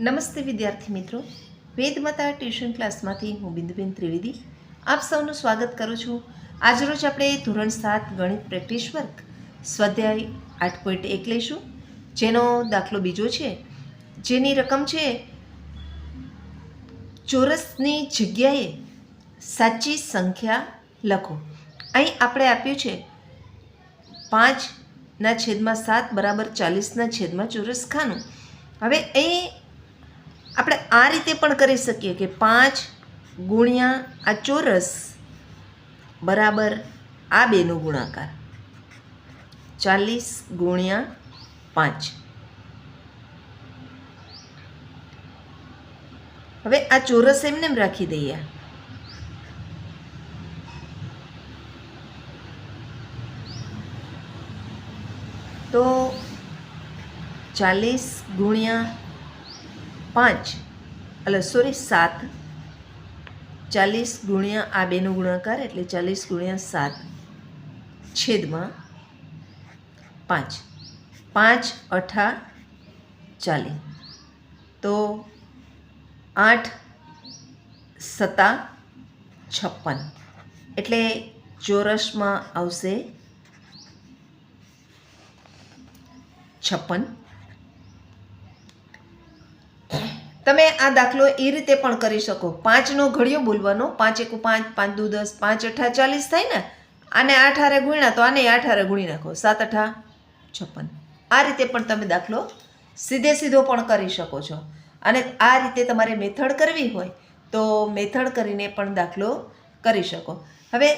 નમસ્તે વિદ્યાર્થી મિત્રો, વેદમાતા ટ્યુશન ક્લાસમાંથી હું બિંદુબેન ત્રિવેદી આપ સૌનું સ્વાગત કરું છું. આજરોજ આપણે ધોરણ 7 ગણિત પ્રેક્ટિસ વર્ક સ્વાધ્યાય 8.1 લઈશું, જેનો દાખલો બીજો છે, જેની રકમ છે ચોરસની જગ્યાએ સાચી સંખ્યા લખો. અહીં આપણે આપ્યું છે 5/7 બરાબર 40/, ચોરસ ખાનું. હવે અહીં આપણે આ રીતે પણ કરી શકીએ કે 5 ગુણ્યા આ ચોરસ બરાબર આ બેનો ગુણાકાર, 40 ગુણ્યા 5. હવે આ ચોરસ એમને એમ રાખી દઈએ. તો 40 ગુણ્યા 5 7, 40 ગુણ્યા આ બેનો ગુણાકાર એટલે 40 ગુણ્યા 7 છેદમાં 5. 5 અઠા 40, તો 8 સત્તા 56, એટલે ચોરસમાં આવશે 56. તમે આ દાખલો એ રીતે પણ કરી શકો. 5નો ઘડિયો બોલવાનો, 5 × 5, 5 × 10, 5 × 8 40 થાય ને. આને 8 હારે ગુણ્યા તો આને 8 હારે ગુણી નાખો, 7 × 8 56. આ રીતે પણ તમે દાખલો સીધો પણ કરી શકો છો. અને આ રીતે તમારે મેથડ કરવી હોય તો મેથડ કરીને પણ દાખલો કરી શકો. હવે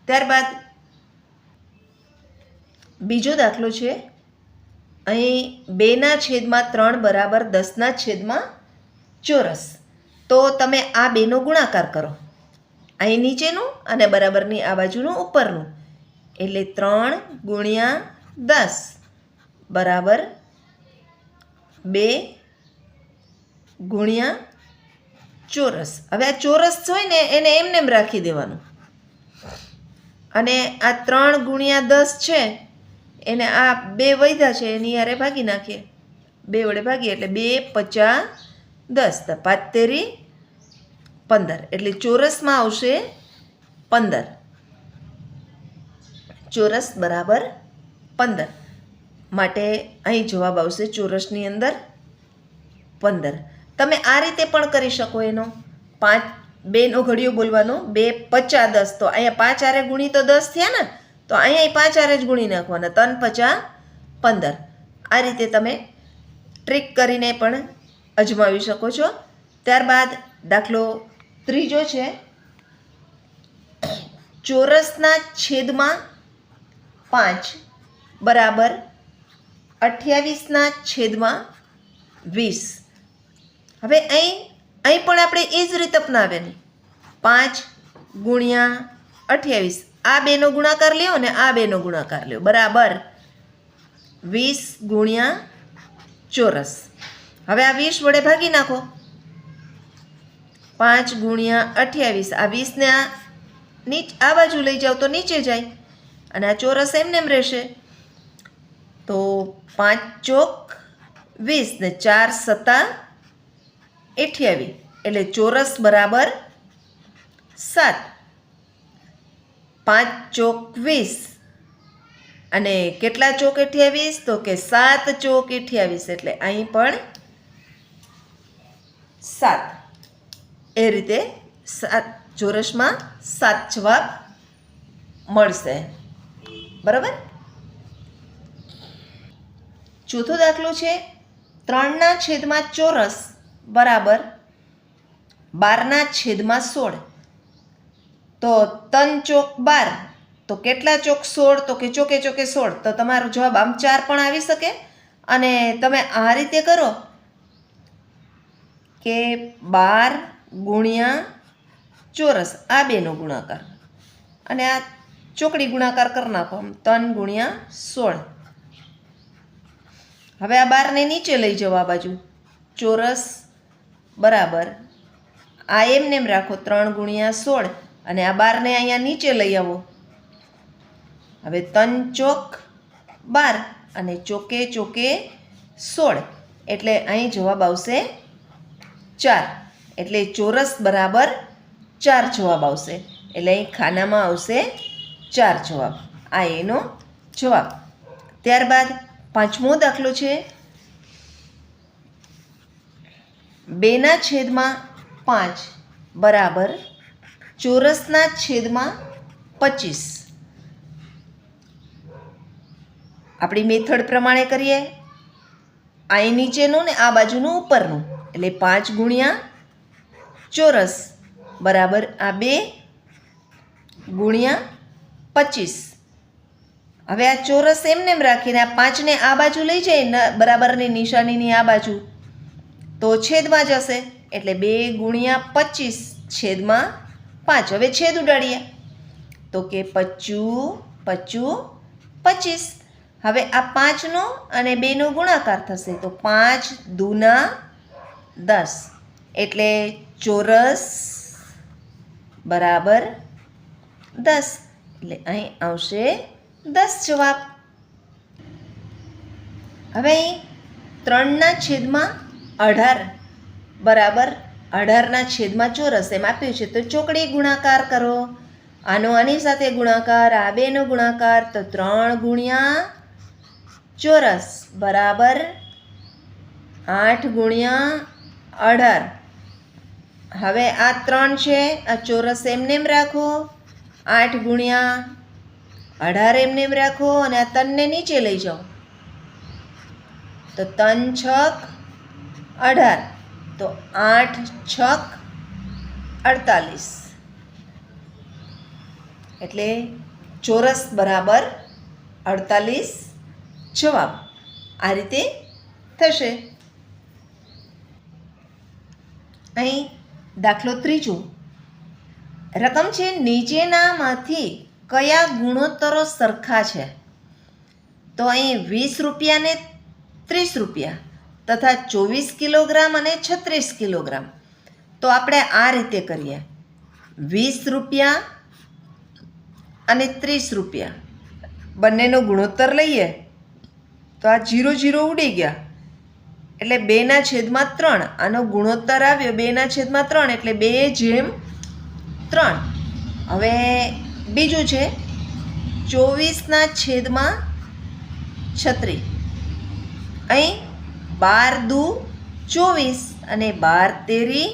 ત્યારબાદ બીજો દાખલો છે. અહીં 2/3 બરાબર 10/, ચોરસ. તો તમે આ બેનો ગુણાકાર કરો, અહીં નીચેનું અને બરાબરની આ બાજુનું ઉપરનું, એટલે 3 ગુણ્યા 10 બરાબર 2 ગુણ્યા ચોરસ. હવે આ ચોરસ હોય ને એને એમને એમ રાખી દેવાનું, અને આ 3 ગુણ્યા 10 છે એને આ 2 વધ્યા છે એની હારે ભાગી નાખીએ, 2 વડે ભાગીએ એટલે 2 × 5 = 10, 5 તેરી 15, એટલે ચોરસમાં આવશે 15. ચોરસ બરાબર 15, માટે અહીં જવાબ આવશે ચોરસની અંદર 15. તમે આ રીતે પણ કરી શકો. એનો 2નો ઘડિયો બોલવાનો, 2 × 5 = 10, તો અહીંયા 5 હારે ગુણી તો 10 થયા ને, તો અહીંયા 5 હારે જ ગુણી નાખવાના, 3 × 5 = 15. આ રીતે તમે ટ્રીક કરીને પણ અજમાવી શકો છો. ત્યારબાદ દાખલો ત્રીજો છે. ચોરસના છેદમાં 5 બરાબર 28/20. હવે અહીં પણ આપણે એ જ રીત અપનાવવાની, 5 ગુણ્યા 28, આ બેનો ગુણાકાર લ્યો ને આ બેનો ગુણાકાર લ્યો, બરાબર 20 ગુણ્યા ચોરસ. હવે આ 20 વડે ભાગી નાખો, 5 ગુણ્યા 28, આ 20ને આ બાજુ લઈ જાઓ તો નીચે જાય, અને આ ચોરસ એમને એમ રહેશે. તો 5 ચોક 20 ને 4 સત્તા 28, એટલે ચોરસ બરાબર 7. 5 ચોક 20 અને કેટલા ચોક 28? તો કે 7 ચોક 28, એટલે અહીં પણ 7. એ રીતે ચોરસમાં 7 જવાબ મળશે. બરાબર. ચોથો દાખલો છે. 3/, ચોરસ બરાબર 12/16. તો 3 ચોક 12, તો કેટલા ચોક 16? તો કે ચોકે 16. તો તમારો જવાબ આમ 4 પણ આવી શકે. અને તમે આ રીતે કરો કે 12 ગુણ્યા ચોરસ આ બેનો ગુણાકાર, અને આ ચોકડી ગુણાકાર કરી નાખો, 3 ગુણ્યા 16. હવે આ 12ને નીચે લઈ જાઓ આ બાજુ, ચોરસ બરાબર આ એમને એમ રાખો, 3 ગુણ્યા 16, અને આ 12ને અહીંયા નીચે લઈ આવો. હવે 3 ચોક 12 અને ચોકે 16, એટલે અહીં જવાબ આવશે 4, એટલે ચોરસ બરાબર 4 જવાબ આવશે. એટલે અહીં ખાનામાં આવશે 4 જવાબ. આ એનો જવાબ. ત્યારબાદ 5મો દાખલો છે 2/5 બરાબર ચોરસના છેદમાં 25. આપણી મેથડ પ્રમાણે કરીએ. અહીં નીચેનું ને આ બાજુનું ઉપરનું, એટલે 5 ગુણ્યા ચોરસ બરાબર આ 2 ગુણ્યા 25. હવે આ ચોરસ એમને રાખીને આ 5ને આ બાજુ લઈ જાય બરાબરની નિશાનીની આ બાજુ, તો છેદમાં જશે. એટલે 2 ગુણ્યા 25 છેદમાં 5. હવે છેદ ઉડાડીએ તો કે 25 25. હવે આ 5નો અને 2નો ગુણાકાર થશે તો 5 દૂના 10. એટલે ચોરસ બરાબર 10. એટલે અહીં આવશે 10 જવાબ. હવે અહીં 3/18 બરાબર 18/. ચોરસ એમ આપ્યું છે તો ચોકડી ગુણાકાર કરો. આનો આની સાથે ગુણાકાર, આ 2નો ગુણાકાર, તો 3 ગુણ્યા ચોરસ બરાબર 8 ગુણ્યા 18. હવે આ 3 છે, આ ચોરસ એમને એમ રાખો. 8 ગુણ્યા 18 એમને એમ રાખો અને આ 3ને નીચે લઈ જાઓ તો 3 6 18. તો 8 6 48. એટલે ચોરસ બરાબર 48 જવાબ. આ રીતે થશે. અહીં દાખલો 3. રકમ છે નીચેનામાંથી કયા ગુણોત્તરો સરખા છે? તો અહીં 20 રૂપિયાને 30 રૂપિયા તથા 24 કિલોગ્રામ અને 36 કિલોગ્રામ. તો આપણે આ રીતે કરીએ. 20 રૂપિયા અને 30 રૂપિયા બંનેનો ગુણોત્તર લઈએ તો આ 0 0 ઉડી ગયા, એટલે 2/3. આનો ગુણોત્તર આવ્યો 2/3, એટલે 2/3. હવે બીજું છે 24/36. અહીં 12 દુ 24 અને 12 તેરી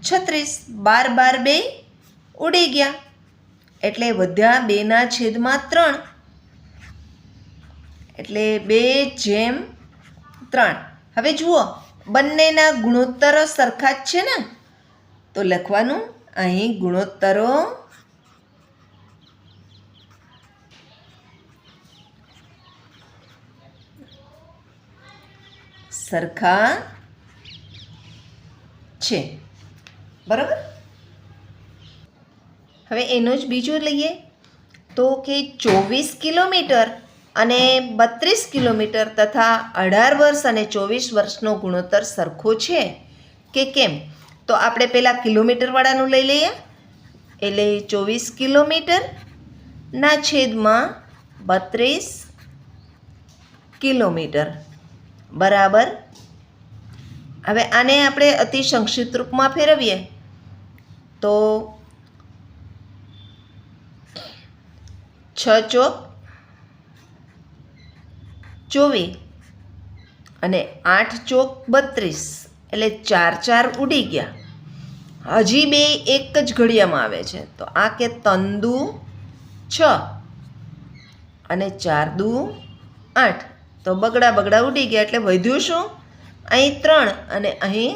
36. 12 12 બે ઉડી ગયા, એટલે વધ્યા 2/3. એટલે 2/3. હવે જુઓ બંનેના ગુણોત્તરો સરખા જ છે ને, તો લખવાનું અહીં ગુણોત્તરો સરખા છે. બરાબર. હવે એનો જ બીજું લઈએ તો કે 24 કિલોમીટર અને 32 કિલોમીટર તથા 18 વર્ષ અને 24 વર્ષનો ગુણોત્તર સરખો છે કે કેમ? તો આપણે પહેલાં કિલોમીટરવાળાનું લઈ લઈએ. એટલે 24 કિલોમીટરના છેદમાં 32 કિલોમીટર બરાબર. હવે આને આપણે અતિ સંક્ષિપ્ત રૂપમાં ફેરવીએ તો 6 ચોક 24 અને 8 ચોક 32, એટલે 4 4 ઉડી ગયા. હજી બે એક જ ઘડિયામાં આવે છે, તો આ કે 3 દુ 6 અને 4 દુ 8, તો બગડા બગડા ઉડી ગયા. એટલે વધ્યું શું? અહીં 3 અને અહીં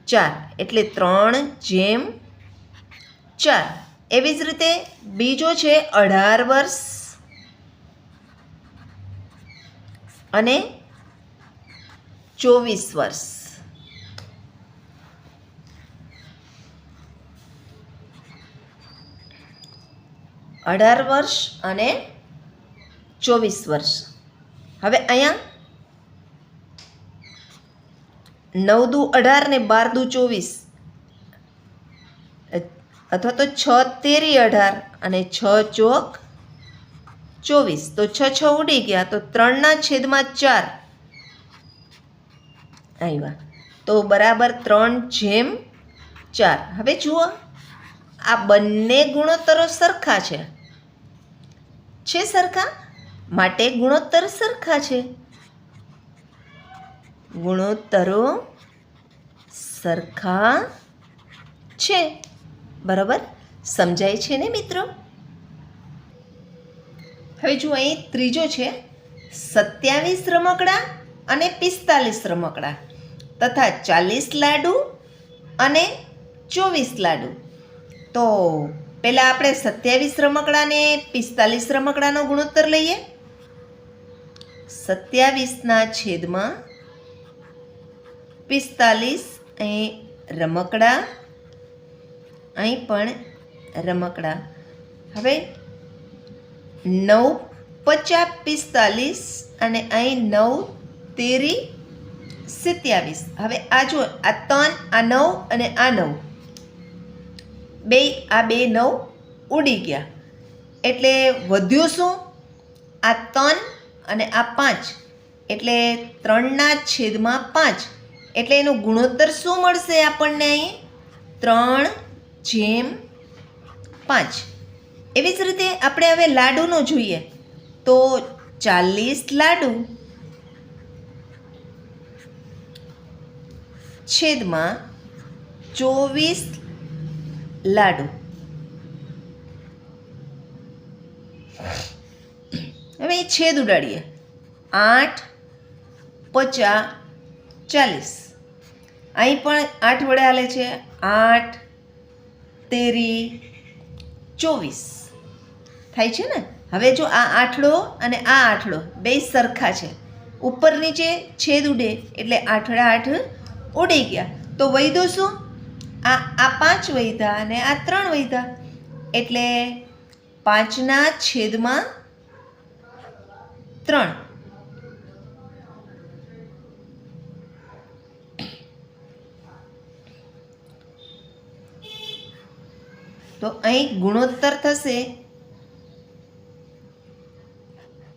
4, એટલે 3/4. એવી જ રીતે બીજો છે 18 વર્ષ અને 24 વર્ષ. અઢાર વર્ષ અને 24 વર્ષ. હવે અહીંયા 9 દુ 18 ને 12 દુ 24, અથવા તો 6 તેરી 18 અને 6 ચોક 24, તો 6 6 ઉડી ગયા. તો 3/4 આવ્યા. તો બરાબર 3/4. હવે જુઓ, આ બંને ગુણોત્તરો સરખા છે સરખા, માટે ગુણોત્તર સરખા છે. ગુણોત્તરો સરખા છે. બરાબર, સમજાય છે ને મિત્રો? હવે જુઓ, અહીં ત્રીજો છે 27 રમકડા અને 45 રમકડા તથા 40 લાડુ અને 24 લાડુ. તો પહેલાં આપણે 27 રમકડા ને 45 રમકડાનો ગુણોત્તર લઈએ. 27/45, અહીં રમકડા, અહીં પણ રમકડા. હવે 9 × 50 = 45 અને અહીં 9 તેરી 27. હવે આ જો, આ 3, આ 9 અને આ 9, આ બે 9 ઉડી ગયા, એટલે વધ્યું શું? આ 3 અને આ 5, એટલે 3/5. એટલે એનું ગુણોત્તર શું મળશે આપણને અહીં? 3/5. એવી જ રીતે આપણે હવે લાડુનો જોઈએ, તો 40 લાડુ છેદમાં 24 લાડુ. હવે એ છેદ ઉડાડીએ. 8 × 50, 40. અહીં પણ 8 વડે હાલે છે. 8 તેરી 24 થાય છે ને? હવે જો આ આઠડો અને આ આઠડો બે સરખા છે, ઉપર નીચે છેદ ઉડે એટલે 8 8 ઉડી ગયા. તો વધ્યું શું? આ 5 વધ્યા અને આ 3 વધ્યા, એટલે 5/3. તો અહીં ગુણોત્તર થશે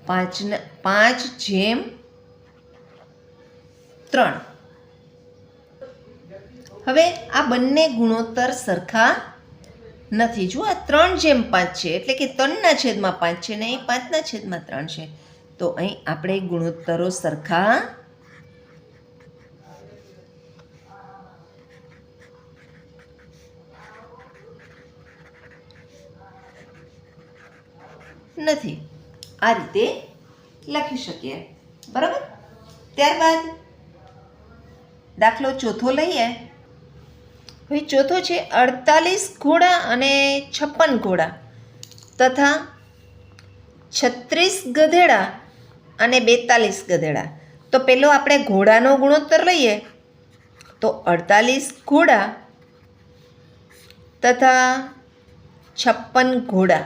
5/3. હવે આ બંને ગુણોત્તર સરખા નથી. જો આ 3/5 છે, એટલે કે 3/5 છે ને અહીં 5/3 છે. તો અહીં આપણે ગુણોત્તરો સરખા નથી. આ રીતે લખી શકીએ. બરાબર. ત્યારબાદ દાખલો ચોથો લઈએ. હવે ચોથો છે 48 ઘોડા અને 56 ઘોડા તથા 36 ગધેડા અને 42 ગધેડા. તો પહેલો આપણે ઘોડાનો ગુણોત્તર લઈએ, તો 48 ઘોડા તથા 56 ઘોડા.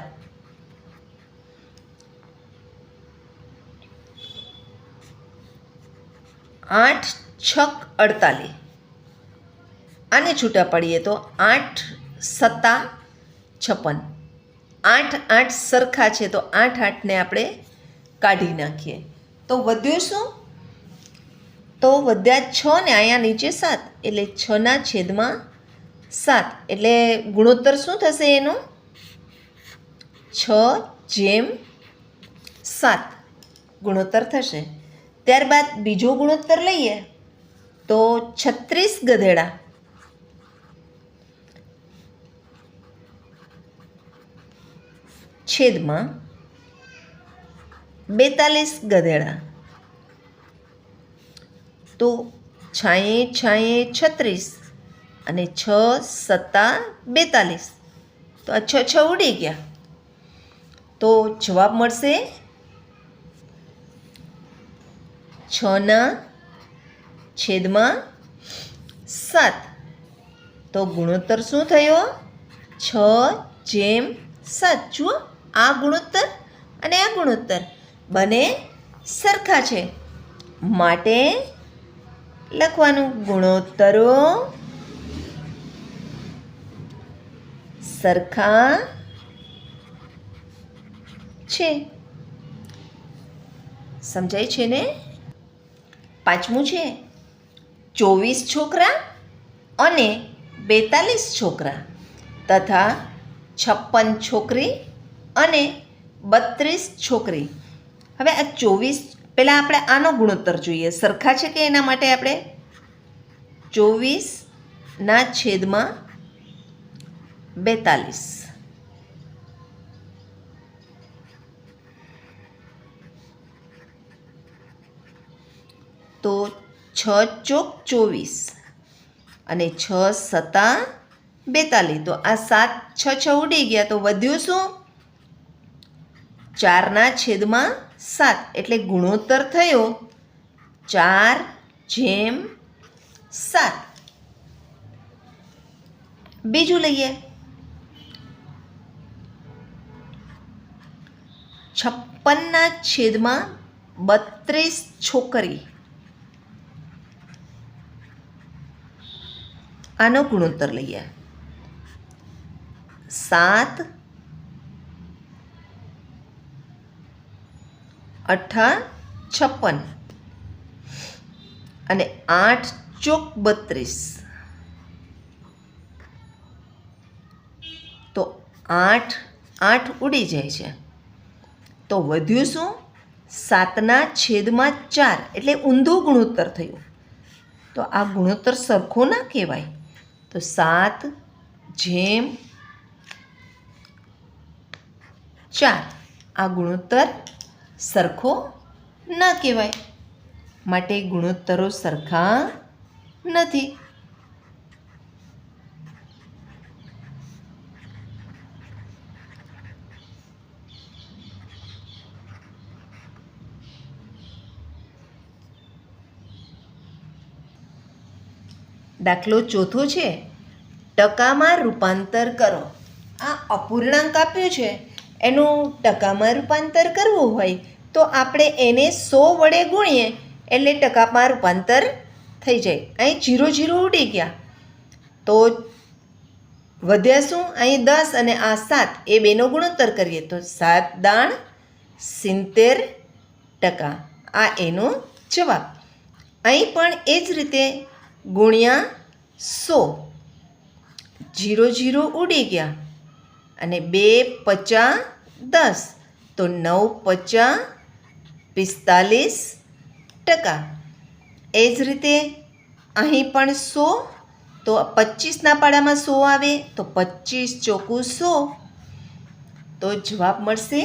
8 × 6 = 48. આને છૂટા પડીએ તો 8 × 7 = 56. 8 8 સરખા છે, તો 8 8ને આપણે કાઢી નાખીએ. તો વધ્યું શું? તો વધ્યા 6 ને અહીંયા નીચે 7, એટલે 6/7. એટલે ગુણોત્તર શું થશે એનું? 6/7 ગુણોત્તર થશે. ત્યારબાદ બીજો ગુણોત્તર લઈએ, તો 36 ગધેડા છેદમાં 42 ગધેડા. તો 6 36 અને 6 7 42. તો આ 6 ઉડી ગયા. તો જવાબ મળશે 6/7. તો ગુણોત્તર શું થયો? 6/7. જુઓ, આ ગુણોત્તર અને આ ગુણોત્તર બંને સરખા છે, માટે લખવાનું ગુણોત્તરો સરખા છે. સમજાય છે ને? પાંચમું છે 24 છોકરા અને 42 છોકરા તથા 56 છોકરી અને 32 છોકરી. હવે આ 24 પહેલાં આપણે આનો ગુણોત્તર જોઈએ, સરખા છે કે એના માટે આપણે 24/42. તો 6 ચોક 24 અને 6 સત્તા 42. તો આ 7 6 ઉડી ગયા, તો વધ્યું શું? 4/7. એટલે ગુણોત્તર થયો 4/7. બીજું લઈએ, 56/32 છોકરી. આનો ગુણોત્તર લઈએ, 7 8 56 અને 8 ચોક 32. તો 8 ઉડી જાય છે, તો વધ્યું શું? 7/4. એટલે ઊંધું ગુણોત્તર થયું. તો આ ગુણોત્તર સરખો ના કહેવાય. તો 7/4 આ ગુણોત્તર સરખો ન કહેવાય, માટે ગુણોત્તરો સરખા નથી. દાખલો ચોથો છે, ટકામાં રૂપાંતર કરો. આ અપૂર્ણાંક આપ્યો છે, એનું ટકામાં રૂપાંતર કરવું હોય તો આપણે એને 100 વડે ગુણીએ એટલે ટકામાં રૂપાંતર થઈ જાય. અહીં 0 0 ઉડી ગયા, તો વધ્યા શું? અહીં 10 અને આ 7, એ બેનો ગુણોત્તર કરીએ તો 7/70. આ એનો જવાબ. અહીં પણ એ જ રીતે ગુણ્યા 100, 0 0 ઉડી ગયા અને 2 50 10, તો 9 50 45%. એ જ રીતે અહીં પણ 100, તો 25ના પાડામાં 100 આવે, તો 25 ચોકું 100. તો જવાબ મળશે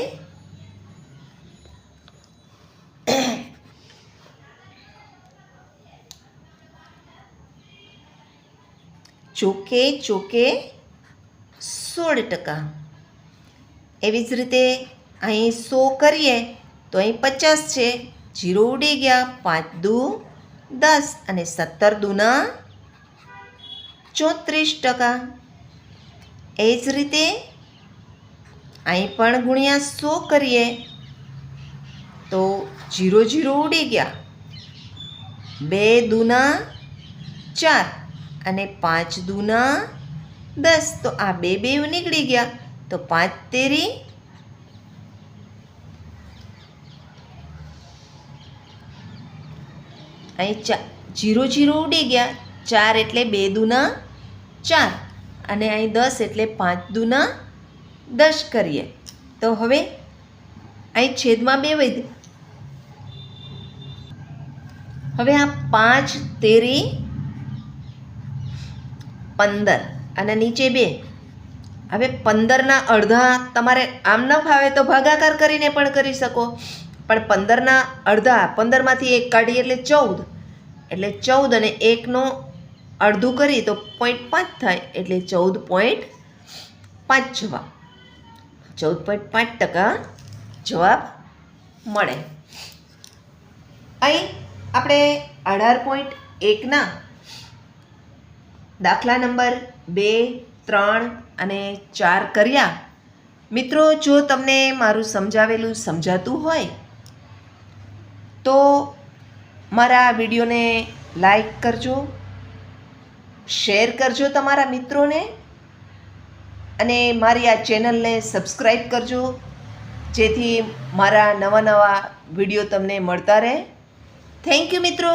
ચોકે ચોકે 16%. એવી જ રીતે અહીં 100 કરીએ તો અહીં 50 છે, 0 ઉડી ગયા, 5 દુ 10 અને 17 દુના 34%. એ જ રીતે અહીં પણ ગુણ્યા 100 કરીએ તો 0 0 ઉડી ગયા, 2 દુના 4 અને 5 દુના 10, તો આ 2 નીકળી ગયા, તો 5 તેરી 0 0 ઉડી ગયા, 4 એટલે 2 દુના 4 અને અહીં 10 એટલે 5 દુના 10 કરીએ તો હવે અહીં છેદમાં 2 વધે. હવે આ 5 તેરી 15 અને નીચે 2. હવે 15ના અડધા તમારે આમ ન ફાવે તો ભાગાકાર કરીને પણ કરી શકો, પણ 15ના અડધા, 15માંથી 1 કાઢીએ એટલે 14, એટલે 14 અને 1નો અડધું કરી તો 0.5 થાય, એટલે 14.5 જવાબ. 14.5% જવાબ મળે. અહીં આપણે 18.1ના દાખલા નંબર 2, 3 અને 4 કર્યા. મિત્રો, જો તમને મારું સમજાવેલું સમજાતું હોય તો મારા વિડીયોને લાઈક કરજો, શેર કરજો તમારા મિત્રોને, અને મારી આ ચેનલને સબસ્ક્રાઈબ કરજો, જેથી મારા નવા વિડીયો તમને મળતા રહે. થેન્ક યુ મિત્રો.